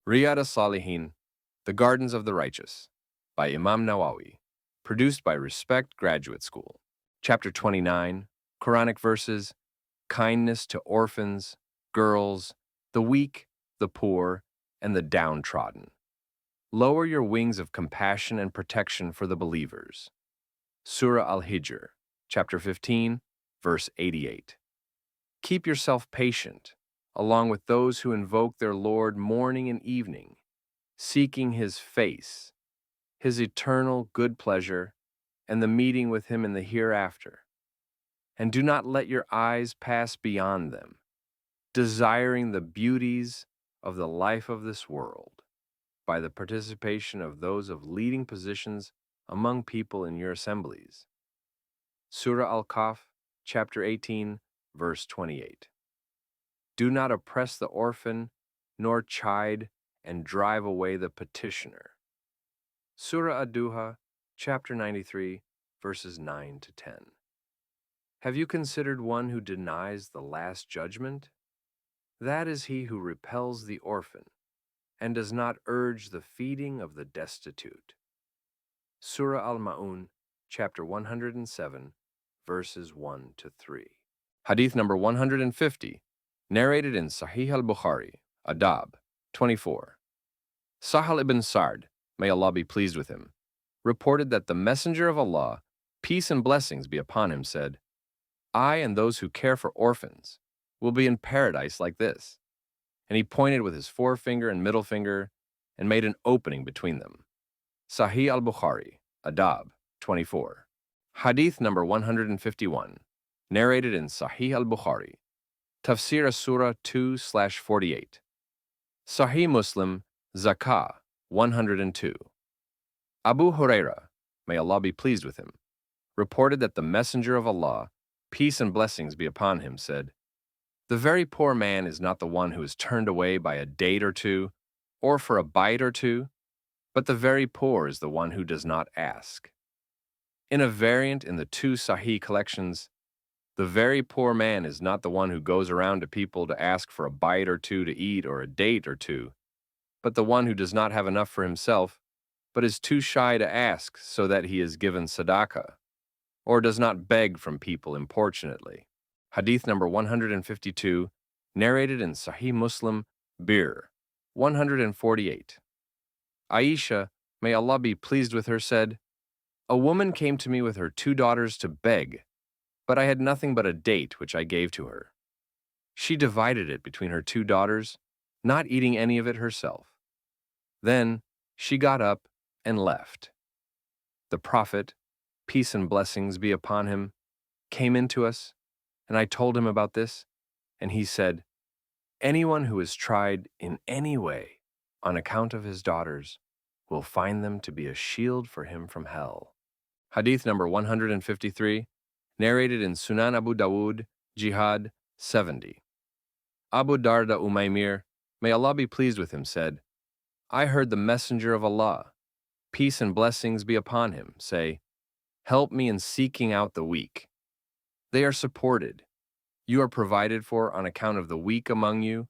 Riyad As-Salihin, The Gardens of the Righteous, by Imam Nawawi, produced by Respect Graduate School. Chapter 29, Quranic verses, kindness to orphans, girls, the weak, the poor, and the downtrodden. Lower your wings of compassion and protection for the believers. Surah Al-Hijr, chapter 15, verse 88. Keep yourself patient, along with those who invoke their Lord morning and evening, seeking His face, His eternal good pleasure, and the meeting with Him in the hereafter. And do not let your eyes pass beyond them, desiring the beauties of the life of this world, by the participation of those of leading positions among people in your assemblies. Surah Al-Kahf, chapter 18, verse 28. Do not oppress the orphan, nor chide and drive away the petitioner. Surah Ad-Duha, chapter 93, verses 9 to 10. Have you considered one who denies the last judgment? That is he who repels the orphan and does not urge the feeding of the destitute. Surah Al-Ma'un, chapter 107, verses 1 to 3. Hadith number 150, narrated in Sahih al-Bukhari, Adab, 24. Sahal ibn Sa'd, may Allah be pleased with him, reported that the Messenger of Allah, peace and blessings be upon him, said, I and those who care for orphans will be in paradise like this. And he pointed with his forefinger and middle finger and made an opening between them. Sahih al-Bukhari, Adab, 24. Hadith number 151, narrated in Sahih al-Bukhari, Tafsir as-Surah 2/48. Sahih Muslim, Zakah, 102. Abu Huraira, may Allah be pleased with him, reported that the Messenger of Allah, peace and blessings be upon him, said, the very poor man is not the one who is turned away by a date or two, or for a bite or two, but the very poor is the one who does not ask. In a variant in the two Sahih collections, the very poor man is not the one who goes around to people to ask for a bite or two to eat or a date or two, but the one who does not have enough for himself, but is too shy to ask so that he is given sadaqah, or does not beg from people importunately. Hadith number 152, narrated in Sahih Muslim, Bir, 148. Aisha, may Allah be pleased with her, said, a woman came to me with her 2 daughters to beg, but I had nothing but a date which I gave to her. She divided it between her 2 daughters, not eating any of it herself. Then she got up and left. The Prophet, peace and blessings be upon him, came in to us, and I told him about this, and he said, anyone who is tried in any way on account of his daughters will find them to be a shield for him from hell. Hadith number 153, narrated in Sunan Abu Dawud, Jihad 70. Abu Darda Umaymir, may Allah be pleased with him, said, I heard the Messenger of Allah, peace and blessings be upon him, say, help me in seeking out the weak. They are supported. You are provided for on account of the weak among you